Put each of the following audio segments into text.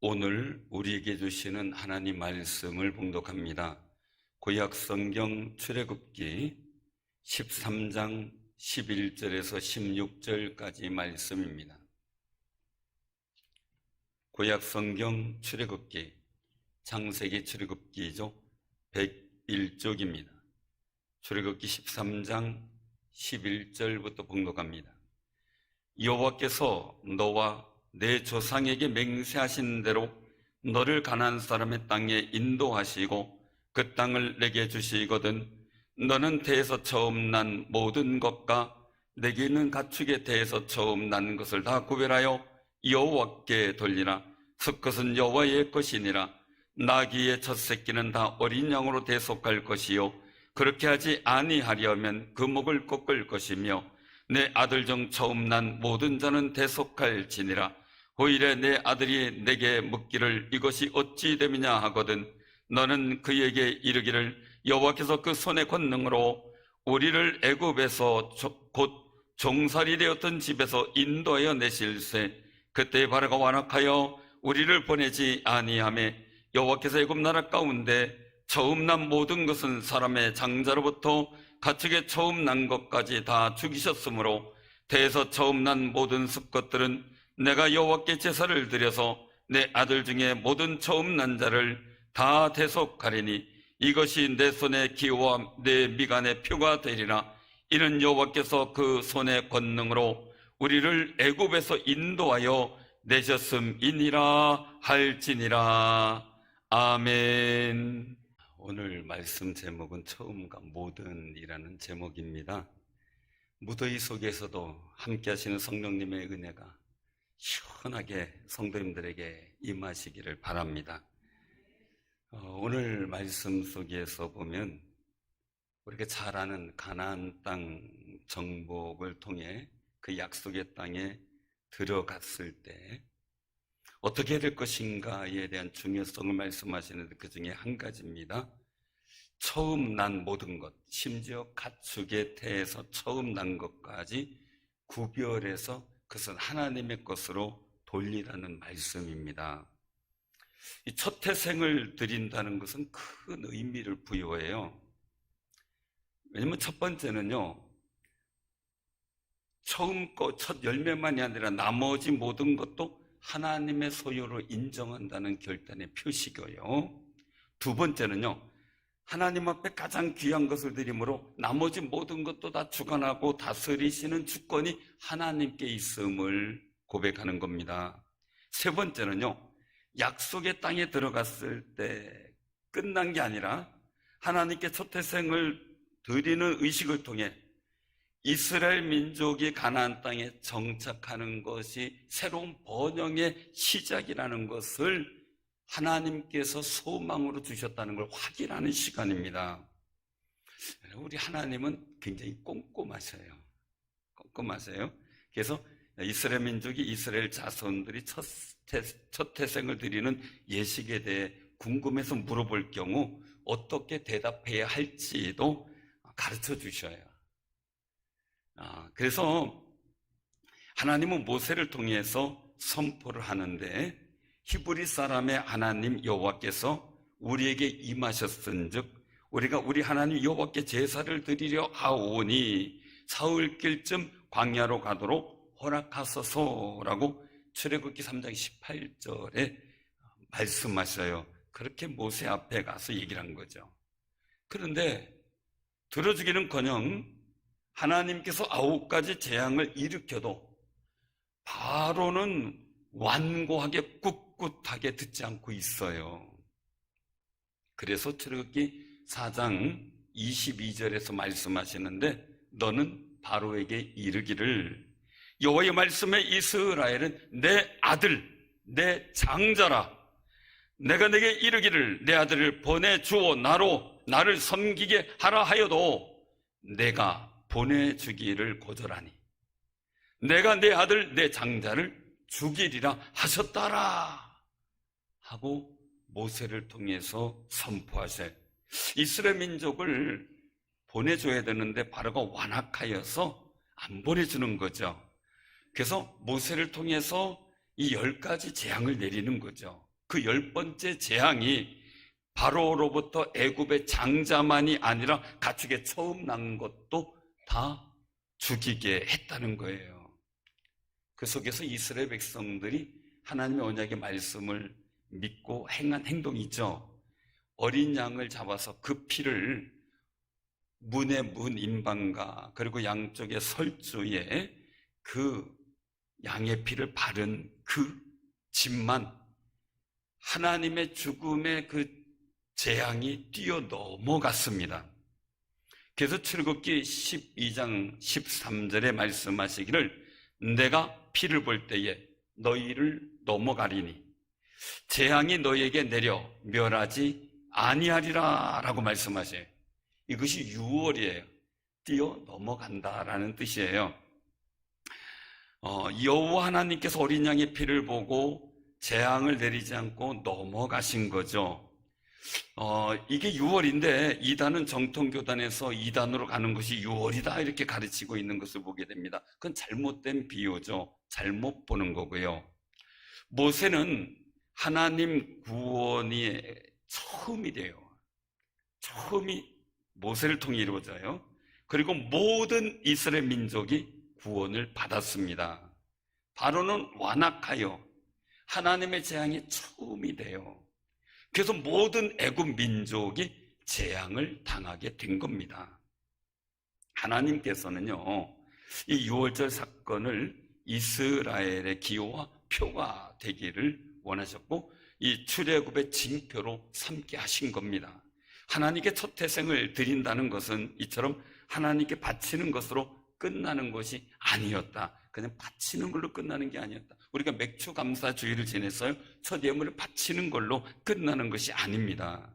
오늘 우리에게 주시는 하나님 말씀을 봉독합니다. 구약 성경 출애굽기 13장 11절에서 16절까지 말씀입니다. 구약 성경 출애굽기, 창세기 출애굽기죠. 101쪽입니다. 출애굽기 13장 11절부터 봉독합니다. 여호와께서 너와 내 조상에게 맹세하신 대로 너를 가나안 사람의 땅에 인도하시고 그 땅을 내게 주시거든 너는 태에서 처음 난 모든 것과 내게 있는 가축에 대해서 처음 난 것을 다 구별하여 여호와께 돌리라. 수컷은 여호와의 것이니라. 나귀의 첫 새끼는 다 어린 양으로 대속할 것이요 그렇게 하지 아니하려면 그 목을 꺾을 것이며 내 아들 중 처음 난 모든 자는 대속할지니라. 후일에 내 아들이 내게 묻기를 이것이 어찌 됨이냐 하거든 너는 그에게 이르기를 여호와께서 그 손의 권능으로 우리를 애굽에서 곧 종살이 되었던 집에서 인도하여 내실세 그때 바로가 완악하여 우리를 보내지 아니하며 여호와께서 애굽 나라 가운데 처음 난 모든 것은 사람의 장자로부터 가축의 처음 난 것까지 다 죽이셨으므로 태에서 처음 난 모든 습것들은 내가 여호와께 제사를 드려서 내 아들 중에 모든 처음 난 자를 다 대속하리니 이것이 내 손의 기호와 내 미간의 표가 되리라. 이는 여호와께서 그 손의 권능으로 우리를 애굽에서 인도하여 내셨음이니라 할지니라. 아멘. 오늘 말씀 제목은 처음과 모든이라는 제목입니다. 무더위 속에서도 함께 하시는 성령님의 은혜가 시원하게 성도님들에게 임하시기를 바랍니다. 오늘 말씀 속에서 보면 우리가 잘 아는 가나안 땅 정복을 통해 그 약속의 땅에 들어갔을 때 어떻게 될 것인가에 대한 중요성을 말씀하시는데 그 중에 한 가지입니다. 처음 난 모든 것, 심지어 가축의 태에서 처음 난 것까지 구별해서 그것은 하나님의 것으로 돌리라는 말씀입니다. 이 첫 태생을 드린다는 것은 큰 의미를 부여해요. 왜냐하면 첫 번째는요, 처음 거, 첫 열매만이 아니라 나머지 모든 것도 하나님의 소유로 인정한다는 결단의 표시고요. 두 번째는요, 하나님 앞에 가장 귀한 것을 드림으로 나머지 모든 것도 다 주관하고 다스리시는 주권이 하나님께 있음을 고백하는 겁니다. 세 번째는요, 약속의 땅에 들어갔을 때 끝난 게 아니라 하나님께 첫 태생을 드리는 의식을 통해 이스라엘 민족이 가나안 땅에 정착하는 것이 새로운 번영의 시작이라는 것을 하나님께서 소망으로 주셨다는 걸 확인하는 시간입니다. 우리 하나님은 굉장히 꼼꼼하셔요. 꼼꼼하세요. 그래서 이스라엘 민족이 이스라엘 자손들이 첫 태생을 드리는 예식에 대해 궁금해서 물어볼 경우 어떻게 대답해야 할지도 가르쳐 주셔요. 그래서 하나님은 모세를 통해서 선포를 하는데 히브리 사람의 하나님 여호와께서 우리에게 임하셨은즉 우리가 우리 하나님 여호와께 제사를 드리려 하오니 사흘길쯤 광야로 가도록 허락하소서라고 출애굽기 3장 18절에 말씀하셔요. 그렇게 모세 앞에 가서 얘기를 한 거죠. 그런데 들어주기는커녕 하나님께서 9가지 재앙을 일으켜도 바로는 완고하게 꿋꿋하게 듣지 않고 있어요. 그래서 출애굽기 4장 22절에서 말씀하시는데 너는 바로에게 이르기를 여호와의 말씀에 이스라엘은 내 아들 내 장자라. 내가 내게 이르기를 내 아들을 보내주어 나를 섬기게 하라 하여도 내가 보내주기를 거절하니 내가 내 아들 내 장자를 죽이리라 하셨다라 하고 모세를 통해서 선포하셔요. 이스라엘 민족을 보내줘야 되는데 바로가 완악하여서 안 보내주는 거죠. 그래서 모세를 통해서 이 10가지 재앙을 내리는 거죠. 그 10번째 재앙이 바로로부터 애굽의 장자만이 아니라 가축에 처음 난 것도 다 죽이게 했다는 거예요. 그 속에서 이스라엘 백성들이 하나님의 언약의 말씀을 믿고 행한 행동이 있죠. 어린 양을 잡아서 그 피를 문의 문 인방과 그리고 양쪽의 설주에 그 양의 피를 바른 그 집만 하나님의 죽음의 그 재앙이 뛰어 넘어갔습니다. 그래서 출애굽기 12장 13절에 말씀하시기를 내가 피를 볼 때에 너희를 넘어가리니 재앙이 너희에게 내려 멸하지 아니하리라 라고 말씀하셔요. 이것이 유월이에요. 뛰어 넘어간다라는 뜻이에요. 여호와 하나님께서 어린 양의 피를 보고 재앙을 내리지 않고 넘어가신 거죠. 이게 유월인데 이단은 정통교단에서 이단으로 가는 것이 유월이다 이렇게 가르치고 있는 것을 보게 됩니다. 그건 잘못된 비유죠. 잘못 보는 거고요. 모세는 하나님 구원이 처음이 돼요. 처음이 모세를 통해 이루어져요. 그리고 모든 이스라엘 민족이 구원을 받았습니다. 바로는 완악하여 하나님의 재앙이 처음이 돼요. 그래서 모든 애굽 민족이 재앙을 당하게 된 겁니다. 하나님께서는요, 이 유월절 사건을 이스라엘의 기호와 표가 되기를 원하셨고 이 출애굽의 징표로 삼게 하신 겁니다. 하나님께 첫 태생을 드린다는 것은 이처럼 하나님께 바치는 것으로 끝나는 것이 아니었다. 그냥 바치는 걸로 끝나는 게 아니었다. 우리가 맥주 감사 주일을 지냈어요. 첫 예물을 바치는 걸로 끝나는 것이 아닙니다.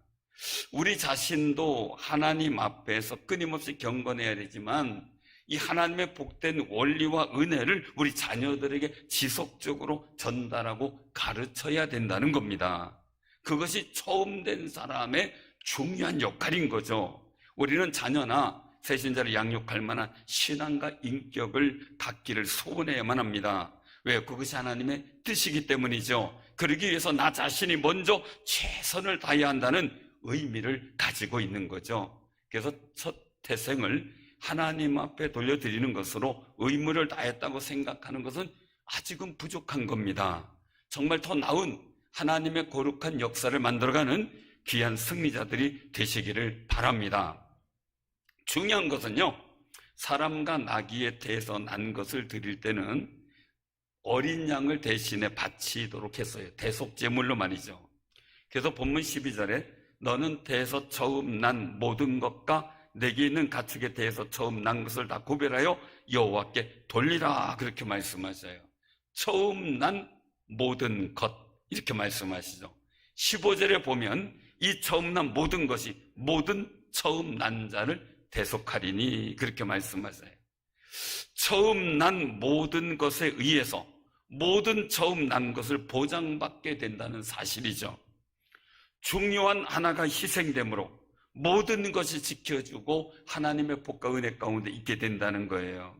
우리 자신도 하나님 앞에서 끊임없이 경건해야 되지만 이 하나님의 복된 원리와 은혜를 우리 자녀들에게 지속적으로 전달하고 가르쳐야 된다는 겁니다. 그것이 처음 된 사람의 중요한 역할인 거죠. 우리는 자녀나 새신자를 양육할 만한 신앙과 인격을 갖기를 소원해야만 합니다. 왜? 그것이 하나님의 뜻이기 때문이죠. 그러기 위해서 나 자신이 먼저 최선을 다해야 한다는 의미를 가지고 있는 거죠. 그래서 첫 태생을 하나님 앞에 돌려드리는 것으로 의무를 다했다고 생각하는 것은 아직은 부족한 겁니다. 정말 더 나은 하나님의 거룩한 역사를 만들어가는 귀한 승리자들이 되시기를 바랍니다. 중요한 것은요, 사람과 나귀에 대해서 난 것을 드릴 때는 어린 양을 대신에 바치도록 했어요. 대속제물로 말이죠. 그래서 본문 12절에 너는 대에서 처음 난 모든 것과 내게 있는 가축에 대해서 처음 난 것을 다 구별하여 여호와께 돌리라 그렇게 말씀하셔요. 처음 난 모든 것 이렇게 말씀하시죠. 15절에 보면 이 처음 난 모든 것이 모든 처음 난 자를 대속하리니 그렇게 말씀하세요. 처음 난 모든 것에 의해서 모든 처음 난 것을 보장받게 된다는 사실이죠. 중요한 하나가 희생됨으로 모든 것이 지켜주고 하나님의 복과 은혜 가운데 있게 된다는 거예요.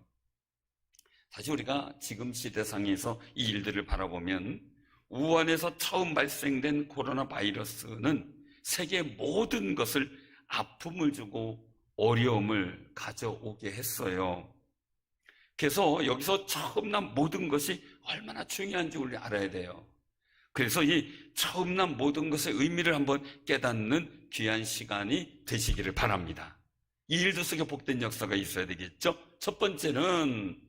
사실 우리가 지금 시대상에서 이 일들을 바라보면 우한에서 처음 발생된 코로나 바이러스는 세계 모든 것을 아픔을 주고 어려움을 가져오게 했어요. 그래서 여기서 처음 난 모든 것이 얼마나 중요한지 우리 알아야 돼요. 그래서 이 처음 난 모든 것의 의미를 한번 깨닫는 귀한 시간이 되시기를 바랍니다. 이 일도 속에 복된 역사가 있어야 되겠죠. 첫 번째는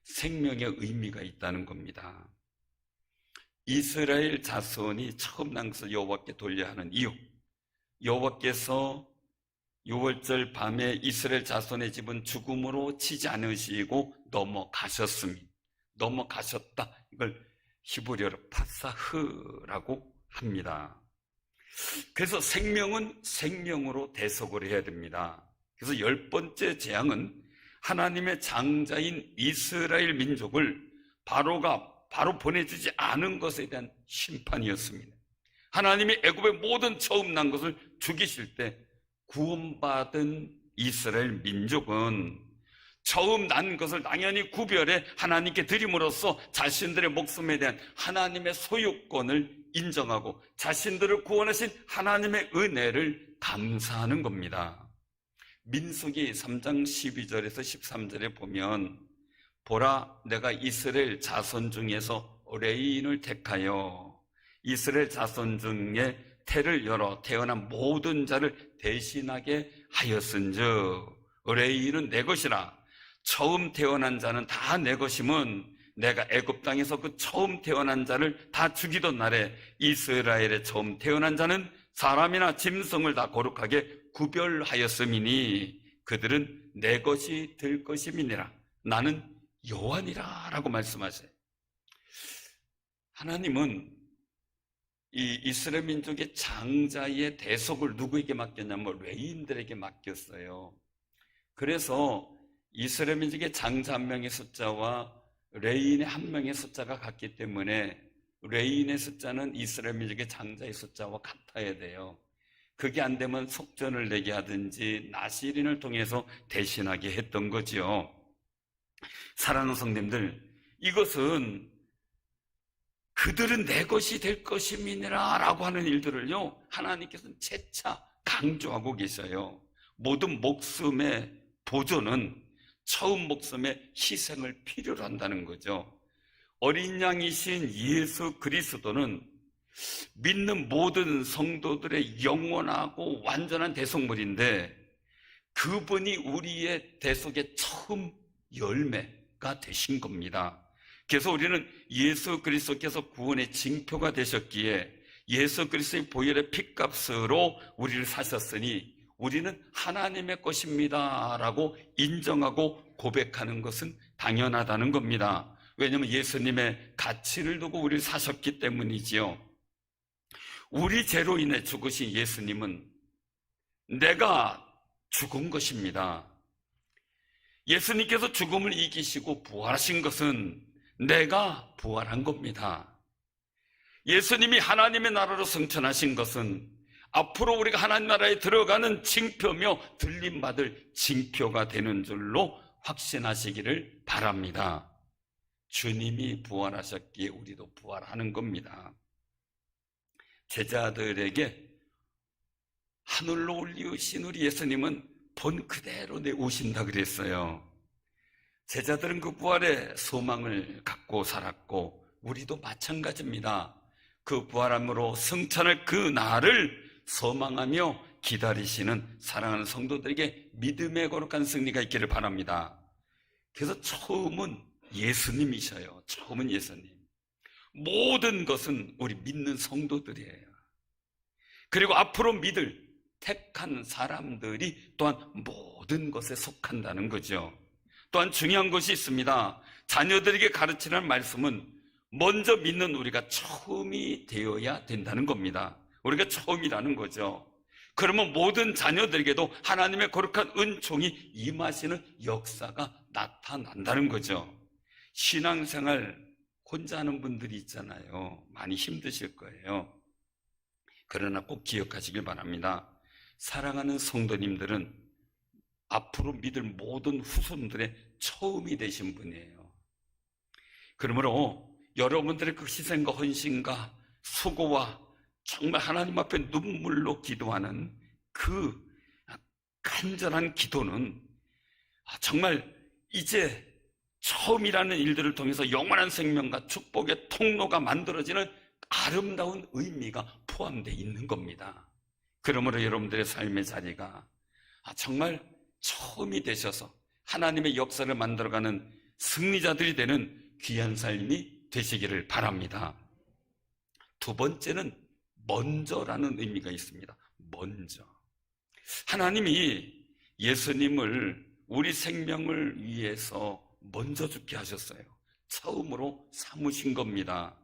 생명의 의미가 있다는 겁니다. 이스라엘 자손이 처음 난 것을 여호와께 돌려야 하는 이유, 여호와께서 유월절 밤에 이스라엘 자손의 집은 죽음으로 치지 않으시고 넘어가셨습니다. 넘어가셨다. 이걸 히브리어로 파사흐라고 합니다. 그래서 생명은 생명으로 대속을 해야 됩니다. 그래서 10번째 재앙은 하나님의 장자인 이스라엘 민족을 바로가 바로 보내주지 않은 것에 대한 심판이었습니다. 하나님이 애굽의 모든 처음 난 것을 죽이실 때 구원받은 이스라엘 민족은 처음 난 것을 당연히 구별해 하나님께 드림으로써 자신들의 목숨에 대한 하나님의 소유권을 인정하고 자신들을 구원하신 하나님의 은혜를 감사하는 겁니다. 민수기 3장 12절에서 13절에 보면 보라, 내가 이스라엘 자손 중에서 레위인을 택하여 이스라엘 자손 중에 태를 열어 태어난 모든 자를 대신하게 하였은즉 레위인은 내 것이라. 처음 태어난 자는 다 내 것임은 내가 애굽 땅에서 그 처음 태어난 자를 다 죽이던 날에 이스라엘의 처음 태어난 자는 사람이나 짐승을 다 거룩하게 구별하였음이니 그들은 내 것이 될 것임이니라. 나는 여호와니라 라고 말씀하세요. 하나님은 이 이스라엘 민족의 장자의 대속을 누구에게 맡겼냐면 레위인들에게 맡겼어요. 그래서 이스라엘 민족의 장자 한 명의 숫자와 레위인의 한 명의 숫자가 같기 때문에 레위인의 숫자는 이스라엘 민족의 장자의 숫자와 같아야 돼요. 그게 안 되면 속전을 내게 하든지 나시린을 통해서 대신하게 했던 거죠. 사랑하는 성도님들, 이것은 그들은 내 것이 될 것임이니라 라고 하는 일들을요, 하나님께서는 재차 강조하고 계셔요. 모든 목숨의 보존은 처음 목숨의 희생을 필요로 한다는 거죠. 어린 양이신 예수 그리스도는 믿는 모든 성도들의 영원하고 완전한 대속물인데 그분이 우리의 대속의 처음 열매가 되신 겁니다. 그래서 우리는 예수 그리스도께서 구원의 징표가 되셨기에 예수 그리스도의 보혈의 피값으로 우리를 사셨으니 우리는 하나님의 것입니다 라고 인정하고 고백하는 것은 당연하다는 겁니다. 왜냐하면 예수님의 가치를 두고 우리를 사셨기 때문이지요. 우리 죄로 인해 죽으신 예수님은 내가 죽은 것입니다. 예수님께서 죽음을 이기시고 부활하신 것은 내가 부활한 겁니다. 예수님이 하나님의 나라로 승천하신 것은 앞으로 우리가 하나님 나라에 들어가는 징표며 들림받을 징표가 되는 줄로 확신하시기를 바랍니다. 주님이 부활하셨기에 우리도 부활하는 겁니다. 제자들에게 하늘로 올리우신 우리 예수님은 본 그대로 내오신다 그랬어요. 제자들은 그 부활의 소망을 갖고 살았고 우리도 마찬가지입니다. 그 부활함으로 승천할 그 날을 소망하며 기다리시는 사랑하는 성도들에게 믿음의 거룩한 승리가 있기를 바랍니다. 그래서 처음은 예수님이셔요. 처음은 예수님. 모든 것은 우리 믿는 성도들이에요. 그리고 앞으로 믿을 택한 사람들이 또한 모든 것에 속한다는 거죠. 또한 중요한 것이 있습니다. 자녀들에게 가르치는 말씀은 먼저 믿는 우리가 처음이 되어야 된다는 겁니다. 우리가 처음이라는 거죠. 그러면 모든 자녀들에게도 하나님의 거룩한 은총이 임하시는 역사가 나타난다는 거죠. 신앙생활 혼자 하는 분들이 있잖아요. 많이 힘드실 거예요. 그러나 꼭 기억하시길 바랍니다. 사랑하는 성도님들은 앞으로 믿을 모든 후손들의 처음이 되신 분이에요. 그러므로 여러분들의 그 희생과 헌신과 수고와 정말 하나님 앞에 눈물로 기도하는 그 간절한 기도는 정말 이제 처음이라는 일들을 통해서 영원한 생명과 축복의 통로가 만들어지는 아름다운 의미가 포함되어 있는 겁니다. 그러므로 여러분들의 삶의 자리가 정말 처음이 되셔서 하나님의 역사를 만들어가는 승리자들이 되는 귀한 삶이 되시기를 바랍니다. 두 번째는 먼저라는 의미가 있습니다. 먼저. 하나님이 예수님을 우리 생명을 위해서 먼저 죽게 하셨어요. 처음으로 삼으신 겁니다.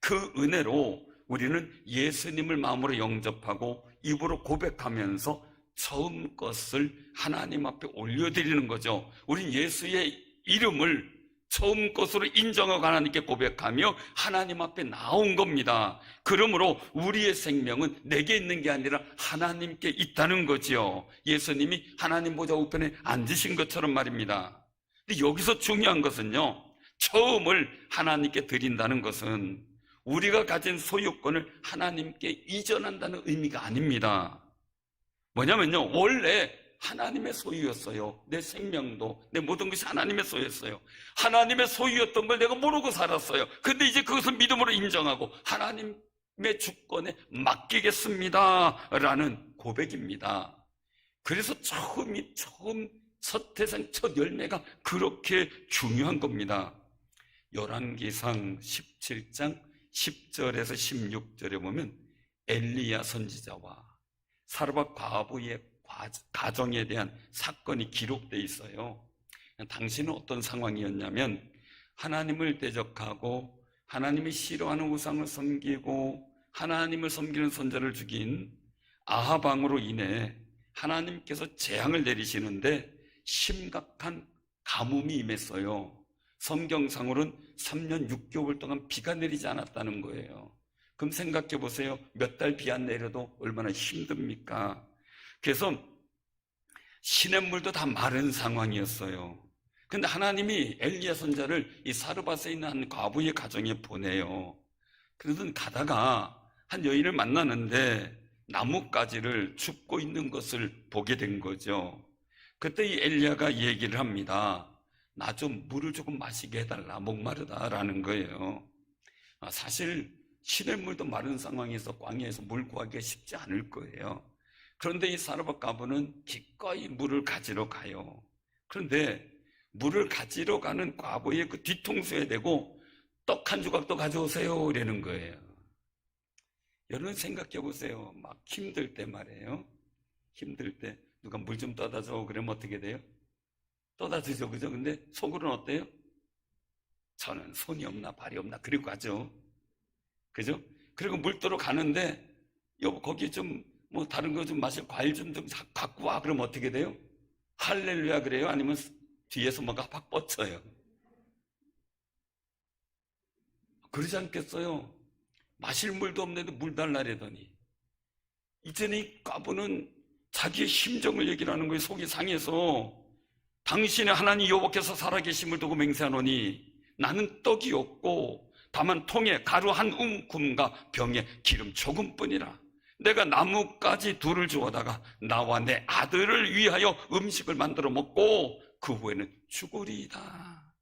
그 은혜로 우리는 예수님을 마음으로 영접하고 입으로 고백하면서 처음 것을 하나님 앞에 올려드리는 거죠. 우린 예수의 이름을 처음 것으로 인정하고 하나님께 고백하며 하나님 앞에 나온 겁니다. 그러므로 우리의 생명은 내게 있는 게 아니라 하나님께 있다는 거지요. 예수님이 하나님 보좌 우편에 앉으신 것처럼 말입니다. 근데 여기서 중요한 것은요, 처음을 하나님께 드린다는 것은 우리가 가진 소유권을 하나님께 이전한다는 의미가 아닙니다. 뭐냐면요, 원래 하나님의 소유였어요. 내 생명도, 내 모든 것이 하나님의 소유였어요. 하나님의 소유였던 걸 내가 모르고 살았어요. 근데 이제 그것을 믿음으로 인정하고 하나님의 주권에 맡기겠습니다 라는 고백입니다. 그래서 처음 첫 태생 첫 열매가 그렇게 중요한 겁니다. 열왕기상 17장 10절에서 16절에 보면 엘리야 선지자와 사르밧 과부의 가정에 대한 사건이 기록되어 있어요. 당시는 어떤 상황이었냐면 하나님을 대적하고 하나님이 싫어하는 우상을 섬기고 하나님을 섬기는 선지자를 죽인 아합 왕으로 인해 하나님께서 재앙을 내리시는데 심각한 가뭄이 임했어요. 성경상으로는 3년 6개월 동안 비가 내리지 않았다는 거예요. 그럼 생각해 보세요. 몇 달 비 안 내려도 얼마나 힘듭니까? 그래서 시냇물도 다 마른 상황이었어요. 근데 하나님이 엘리야 선지자를 이 사르밧에 있는 한 과부의 가정에 보내요. 그러던 가다가 한 여인을 만나는데 나뭇가지를 줍고 있는 것을 보게 된 거죠. 그때 이 엘리야가 얘기를 합니다. 나 좀 물을 조금 마시게 해달라, 목마르다라는 거예요. 사실 시냇물도 마른 상황에서 광야에서 물 구하기가 쉽지 않을 거예요. 그런데 이 사르밧 과부는 기꺼이 물을 가지러 가요. 그런데 물을 가지러 가는 과부의 그 뒤통수에 대고 떡 한 조각 더 가져오세요 이러는 거예요. 여러분 생각해 보세요. 막 힘들 때 말이에요. 힘들 때 누가 물 좀 떠다 줘 그러면 어떻게 돼요? 떠다 주죠, 그죠? 근데 속으로는 어때요? 저는 손이 없나 발이 없나 그리고 가죠, 그죠? 그리고 물도로 가는데 여보 거기 좀 뭐 다른 거 좀 마실 과일 좀 갖고 와 그러면 어떻게 돼요? 할렐루야 그래요? 아니면 뒤에서 뭔가 팍 뻗쳐요? 그러지 않겠어요? 마실 물도 없는데 물 달라래더니 이제는 이 과부는 자기의 심정을 얘기를 하는 거예요. 속이 상해서 당신의 하나님 여호와께서 살아계심을 두고 맹세하노니 나는 떡이 없고 다만 통에 가루 한 움큼과 병에 기름 조금뿐이라. 내가 나뭇가지 둘을 주워다가 나와 내 아들을 위하여 음식을 만들어 먹고 그 후에는 죽으리이다.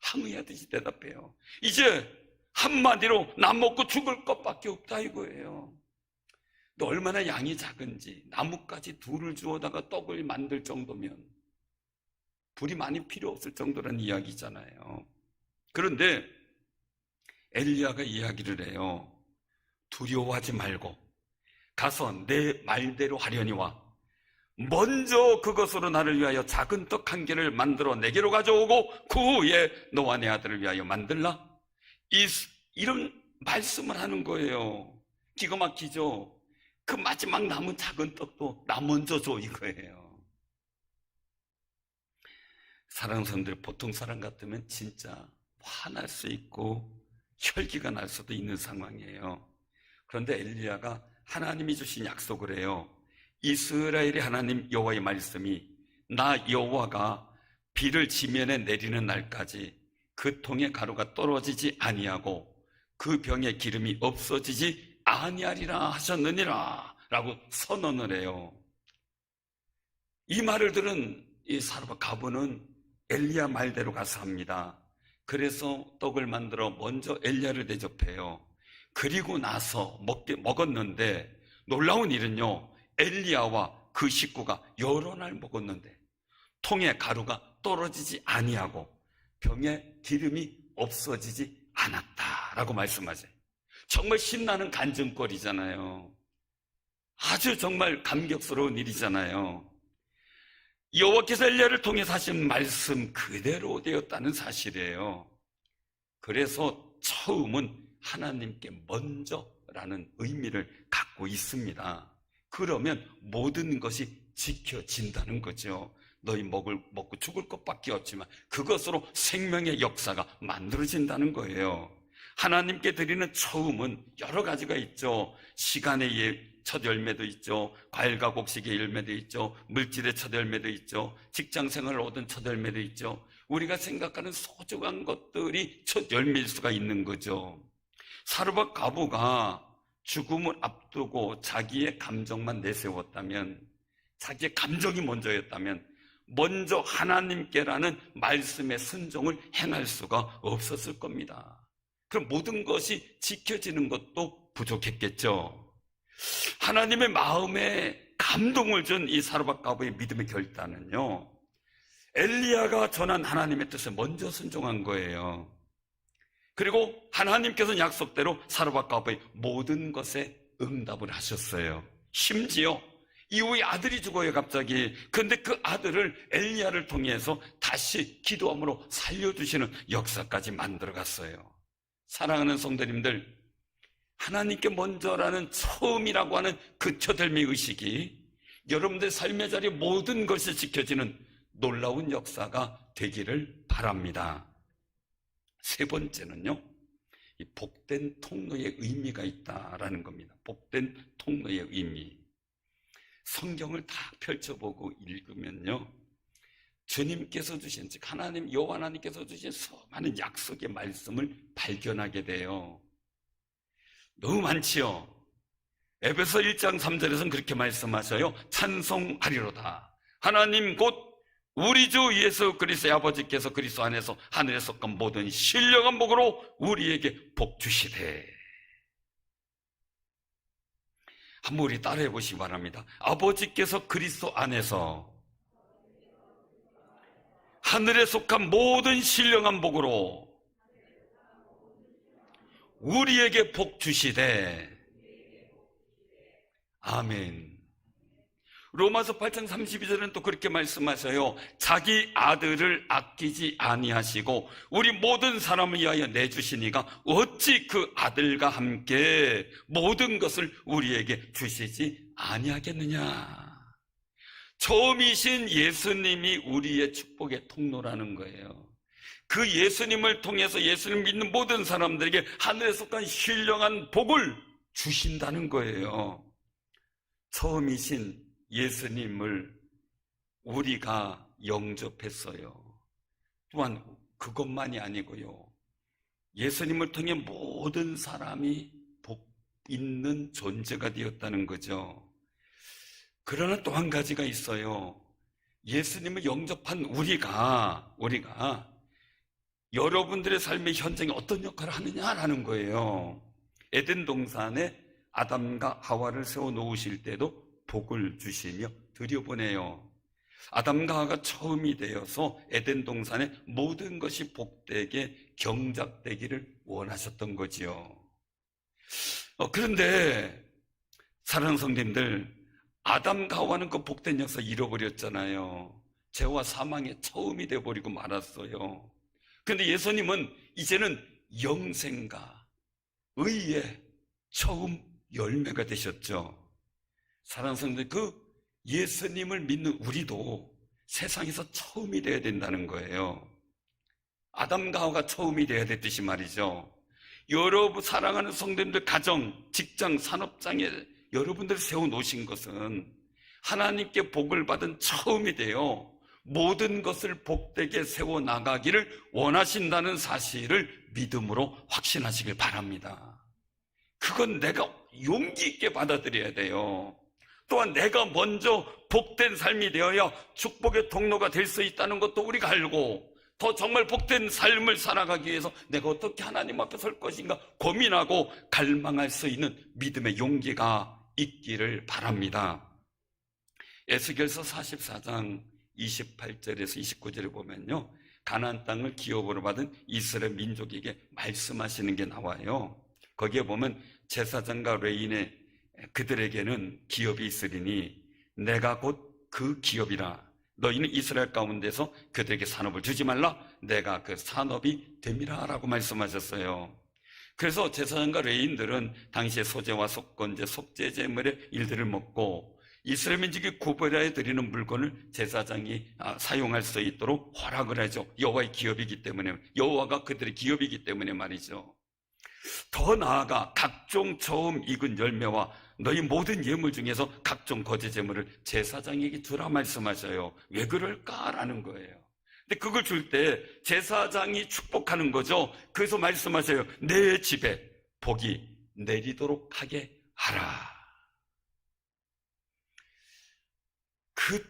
항의하듯이 대답해요. 이제 한마디로 나 먹고 죽을 것밖에 없다 이거예요. 너 얼마나 양이 작은지 나뭇가지 둘을 주워다가 떡을 만들 정도면 불이 많이 필요 없을 정도라는 이야기잖아요. 그런데 엘리야가 이야기를 해요. 두려워하지 말고 가서 내 말대로 하려니와 먼저 그것으로 나를 위하여 작은 떡 한 개를 만들어 내게로 가져오고 그 후에 너와 내 아들을 위하여 만들라. 이런 말씀을 하는 거예요. 기가 막히죠. 그 마지막 남은 작은 떡도 나 먼저 줘 이거예요. 사랑하는 사람들, 보통 사람 같으면 진짜 화날 수 있고 혈기가 날 수도 있는 상황이에요. 그런데 엘리야가 하나님이 주신 약속을 해요. 이스라엘의 하나님 여호와의 말씀이 나 여호와가 비를 지면에 내리는 날까지 그 통에 가루가 떨어지지 아니하고 그 병에 기름이 없어지지 아니하리라 하셨느니라 라고 선언을 해요. 이 말을 들은 이 사르밧 과부는 엘리야 말대로 가서 합니다. 그래서 떡을 만들어 먼저 엘리야를 대접해요. 그리고 나서 먹었는데 놀라운 일은요, 엘리야와 그 식구가 여러 날 먹었는데 통에 가루가 떨어지지 아니하고 병에 기름이 없어지지 않았다라고 말씀하세요. 정말 신나는 간증거리잖아요. 아주 정말 감격스러운 일이잖아요. 여호와께서 엘리야를 통해서 하신 말씀 그대로 되었다는 사실이에요. 그래서 처음은 하나님께 먼저라는 의미를 갖고 있습니다. 그러면 모든 것이 지켜진다는 거죠. 너희 먹고 죽을 것밖에 없지만 그것으로 생명의 역사가 만들어진다는 거예요. 하나님께 드리는 처음은 여러 가지가 있죠. 시간의 첫 열매도 있죠. 과일과 곡식의 열매도 있죠. 물질의 첫 열매도 있죠. 직장 생활을 얻은 첫 열매도 있죠. 우리가 생각하는 소중한 것들이 첫 열매일 수가 있는 거죠. 사르밧 과부가 죽음을 앞두고 자기의 감정만 내세웠다면, 자기의 감정이 먼저였다면 먼저 하나님께라는 말씀의 순종을 행할 수가 없었을 겁니다. 그럼 모든 것이 지켜지는 것도 부족했겠죠. 하나님의 마음에 감동을 준 이 사르밧 과부의 믿음의 결단은요, 엘리야가 전한 하나님의 뜻에 먼저 순종한 거예요. 그리고 하나님께서는 약속대로 사르밧 과부의 모든 것에 응답을 하셨어요. 심지어 이후에 아들이 죽어요, 갑자기. 그런데 그 아들을 엘리야를 통해서 다시 기도함으로 살려주시는 역사까지 만들어갔어요. 사랑하는 성도님들, 하나님께 먼저라는 처음이라고 하는 그 첫 열매 의식이 여러분들 삶의 자리 모든 것이 지켜지는 놀라운 역사가 되기를 바랍니다. 세 번째는요, 이 복된 통로의 의미가 있다라는 겁니다. 복된 통로의 의미. 성경을 다 펼쳐보고 읽으면요, 주님께서 주신, 즉 하나님, 여호와 하나님께서 주신 수많은 약속의 말씀을 발견하게 돼요. 너무 많지요. 에베소 1장 3절에서는 그렇게 말씀하셔요. 찬송하리로다. 하나님 곧 우리 주 예수 그리스도의 아버지께서 그리스도 안에서 하늘에 속한 모든 신령한 복으로 우리에게 복 주시되. 한번 우리 따라해 보시기 바랍니다. 아버지께서 그리스도 안에서 하늘에 속한 모든 신령한 복으로 우리에게 복 주시되. 아멘. 로마서 8장 32절은 또 그렇게 말씀하셔요. 자기 아들을 아끼지 아니하시고 우리 모든 사람을 위하여 내주시니가 어찌 그 아들과 함께 모든 것을 우리에게 주시지 아니하겠느냐. 처음이신 예수님이 우리의 축복의 통로라는 거예요. 그 예수님을 통해서 예수님 믿는 모든 사람들에게 하늘에 속한 신령한 복을 주신다는 거예요. 처음이신 예수님을 우리가 영접했어요. 또한 그것만이 아니고요, 예수님을 통해 모든 사람이 복 있는 존재가 되었다는 거죠. 그러나 또 한 가지가 있어요. 예수님을 영접한 우리가 여러분들의 삶의 현장에 어떤 역할을 하느냐라는 거예요. 에덴 동산에 아담과 하와를 세워 놓으실 때도 복을 주시며 들여보내요. 아담과 하와가 처음이 되어서 에덴 동산에 모든 것이 복되게 경작되기를 원하셨던 거지요. 그런데 사랑하는 성도님들, 아담과 하와는 그 복된 역사 잃어버렸잖아요. 죄와 사망의 처음이 되어버리고 말았어요. 그런데 예수님은 이제는 영생과 의의 처음 열매가 되셨죠. 사랑하는 성도들, 그 예수님을 믿는 우리도 세상에서 처음이 되어야 된다는 거예요. 아담과 하와가 처음이 되어야 됐듯이 말이죠. 여러분 사랑하는 성도님들 가정, 직장, 산업장에 여러분들을 세워놓으신 것은 하나님께 복을 받은 처음이 되어 모든 것을 복되게 세워나가기를 원하신다는 사실을 믿음으로 확신하시길 바랍니다. 그건 내가 용기 있게 받아들여야 돼요. 또한 내가 먼저 복된 삶이 되어야 축복의 통로가 될 수 있다는 것도 우리가 알고, 더 정말 복된 삶을 살아가기 위해서 내가 어떻게 하나님 앞에 설 것인가 고민하고 갈망할 수 있는 믿음의 용기가 있기를 바랍니다. 에스겔서 44장 28절에서 29절에 보면요, 가나안 땅을 기업으로 받은 이스라엘 민족에게 말씀하시는 게 나와요. 거기에 보면 제사장과 레위인의 그들에게는 기업이 있으리니 내가 곧 그 기업이라. 너희는 이스라엘 가운데서 그들에게 산업을 주지 말라. 내가 그 산업이 됨이라 라고 말씀하셨어요. 그래서 제사장과 레위인들은 당시에 소제와 속건제, 속죄 제물의 일들을 먹고 이스라엘 민족이 구별하여 드리는 물건을 제사장이 사용할 수 있도록 허락을 하죠. 여호와의 기업이기 때문에, 여호와가 그들의 기업이기 때문에 말이죠. 더 나아가 각종 처음 익은 열매와 너희 모든 예물 중에서 각종 거제 제물을 제사장에게 주라 말씀하셔요. 왜 그럴까라는 거예요. 근데 그걸 줄 때 제사장이 축복하는 거죠. 그래서 말씀하셔요. 내 집에 복이 내리도록 하게 하라. 그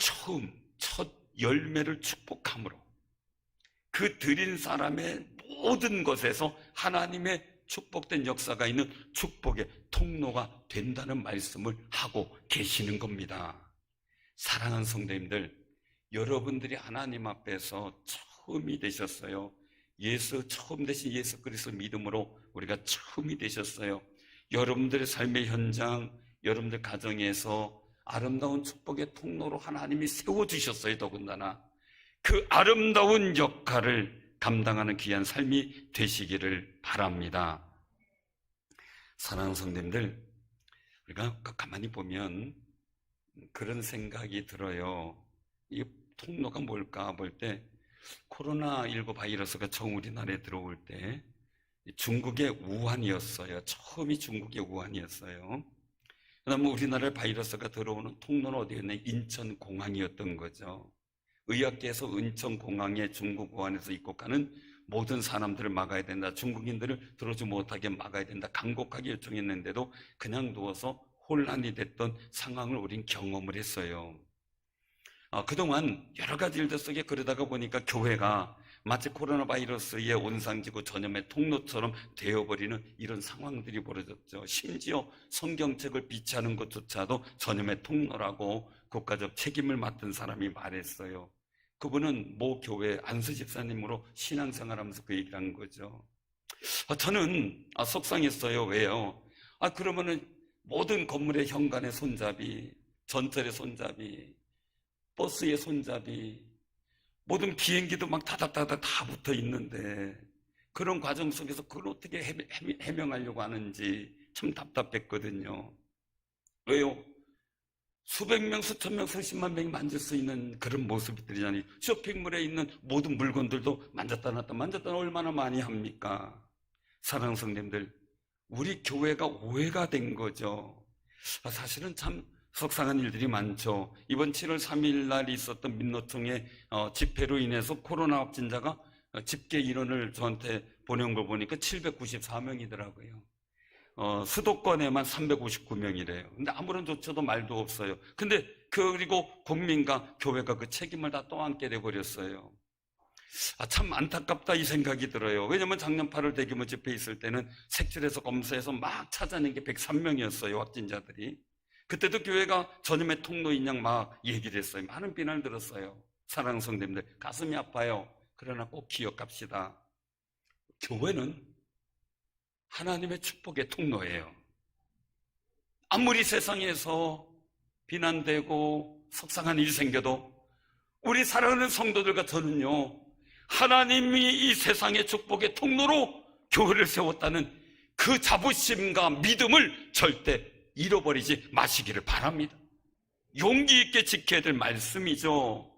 첫 열매를 축복함으로 그 드린 사람의 모든 것에서 하나님의 축복된 역사가 있는 축복의 통로가 된다는 말씀을 하고 계시는 겁니다. 사랑하는 성도님들, 여러분들이 하나님 앞에서 처음이 되셨어요. 처음 되신 예수 그리스도 믿음으로 우리가 처음이 되셨어요. 여러분들의 삶의 현장, 여러분들 가정에서 아름다운 축복의 통로로 하나님이 세워주셨어요. 더군다나 그 아름다운 역할을 감당하는 귀한 삶이 되시기를 바랍니다. 사랑하는 성도님들, 우리가 가만히 보면 그런 생각이 들어요. 이 통로가 뭘까 볼 때, 코로나19 바이러스가 처음 우리나라에 들어올 때 중국의 우한이었어요. 처음이 중국의 우한이었어요. 그 다음에 우리나라에 바이러스가 들어오는 통로는 어디였나요? 인천공항이었던 거죠. 의학계에서 인천공항에 중국 우한에서 입국하는 모든 사람들을 막아야 된다. 중국인들을 들어오지 못하게 막아야 된다. 간곡하게 요청했는데도 그냥 누워서 혼란이 됐던 상황을 우린 경험을 했어요. 그동안 여러 가지 일들 속에 그러다가 보니까 교회가 마치 코로나 바이러스의 온상지구 전염의 통로처럼 되어버리는 이런 상황들이 벌어졌죠. 심지어 성경책을 비치하는 것조차도 전염의 통로라고 국가적 책임을 맡은 사람이 말했어요. 그분은 모 교회 안수 집사님으로 신앙생활하면서 그 얘기를 한 거죠. 저는 속상했어요. 왜요? 그러면은 모든 건물의 현관의 손잡이, 전철의 손잡이, 버스의 손잡이, 모든 비행기도 막 다닥다닥 다 붙어 있는데 그런 과정 속에서 그걸 어떻게 해명하려고 하는지 참 답답했거든요. 왜요? 수백 명, 수천 명, 수십만 명이 만질 수 있는 그런 모습들이잖아요. 쇼핑몰에 있는 모든 물건들도 만졌다 놨다 얼마나 많이 합니까? 사랑하는 성도님들, 우리 교회가 오해가 된 거죠. 사실은 참 속상한 일들이 많죠. 이번 7월 3일 날 있었던 민노총의 집회로 인해서 코로나 확진자가 집계 인원을 저한테 보낸 걸 보니까 794명이더라고요. 수도권에만 359명이래요. 근데 아무런 조처도 말도 없어요. 근데 그리고 국민과 교회가 그 책임을 다 떠안게 돼버렸어요. 참 안타깝다 이 생각이 들어요. 왜냐면 작년 8월 대규모 집회 있을 때는 색출해서 검사해서 막 찾아낸 게 103명이었어요. 확진자들이. 그때도 교회가 전염의 통로인 양 막 얘기를 했어요. 많은 비난을 들었어요. 사랑하는 성도님들, 가슴이 아파요. 그러나 꼭 기억합시다. 교회는 하나님의 축복의 통로예요. 아무리 세상에서 비난되고 속상한 일이 생겨도 우리 사랑하는 성도들과 저는요, 하나님이 이 세상의 축복의 통로로 교회를 세웠다는 그 자부심과 믿음을 절대 잃어버리지 마시기를 바랍니다. 용기 있게 지켜야 될 말씀이죠.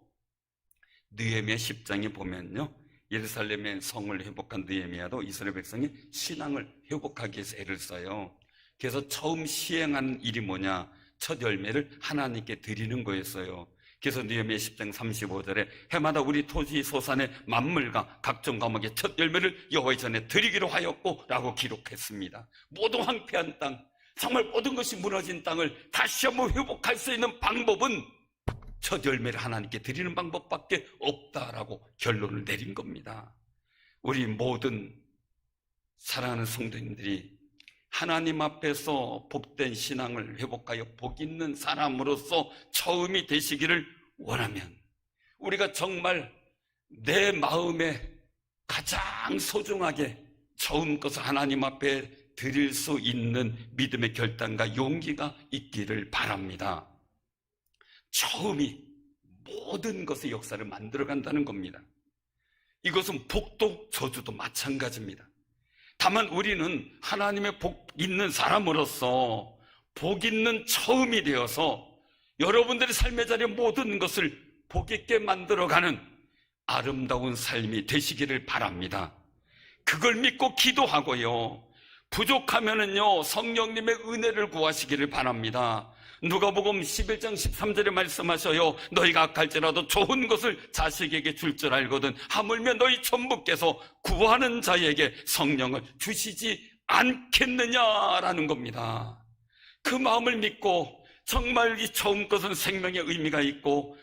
느헤미야 10장에 보면요, 예루살렘의 성을 회복한 느헤미야도 이스라엘 백성이 신앙을 회복하기 위해서 애를 써요. 그래서 처음 시행한 일이 뭐냐? 첫 열매를 하나님께 드리는 거였어요. 그래서 느헤미야 10장 35절에 해마다 우리 토지 소산의 만물과 각종 과목의 첫 열매를 여호와의 전에 드리기로 하였고 라고 기록했습니다. 모든 황폐한 땅, 정말 모든 것이 무너진 땅을 다시 한번 회복할 수 있는 방법은 첫 열매를 하나님께 드리는 방법밖에 없다라고 결론을 내린 겁니다. 우리 모든 사랑하는 성도님들이 하나님 앞에서 복된 신앙을 회복하여 복 있는 사람으로서 처음이 되시기를 원하면 우리가 정말 내 마음에 가장 소중하게 처음 것을 하나님 앞에 드릴 수 있는 믿음의 결단과 용기가 있기를 바랍니다. 처음이 모든 것의 역사를 만들어간다는 겁니다. 이것은 복도 저주도 마찬가지입니다. 다만 우리는 하나님의 복 있는 사람으로서 복 있는 처음이 되어서 여러분들의 삶의 자리에 모든 것을 복 있게 만들어가는 아름다운 삶이 되시기를 바랍니다. 그걸 믿고 기도하고요, 부족하면은요, 성령님의 은혜를 구하시기를 바랍니다. 누가복음 11장 13절에 말씀하셔요. 너희가 악할지라도 좋은 것을 자식에게 줄 줄 알거든 하물며 너희 천부께서 구하는 자에게 성령을 주시지 않겠느냐라는 겁니다. 그 마음을 믿고 정말 이 처음 것은 생명의 의미가 있고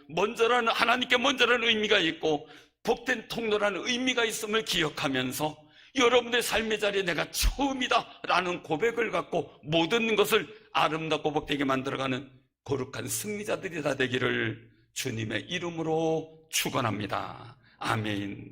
하나님께 먼저라는 의미가 있고 복된 통로라는 의미가 있음을 기억하면서 여러분의 삶의 자리에 내가 처음이다 라는 고백을 갖고 모든 것을 아름답고 복되게 만들어가는 거룩한 승리자들이 다 되기를 주님의 이름으로 축원합니다. 아멘.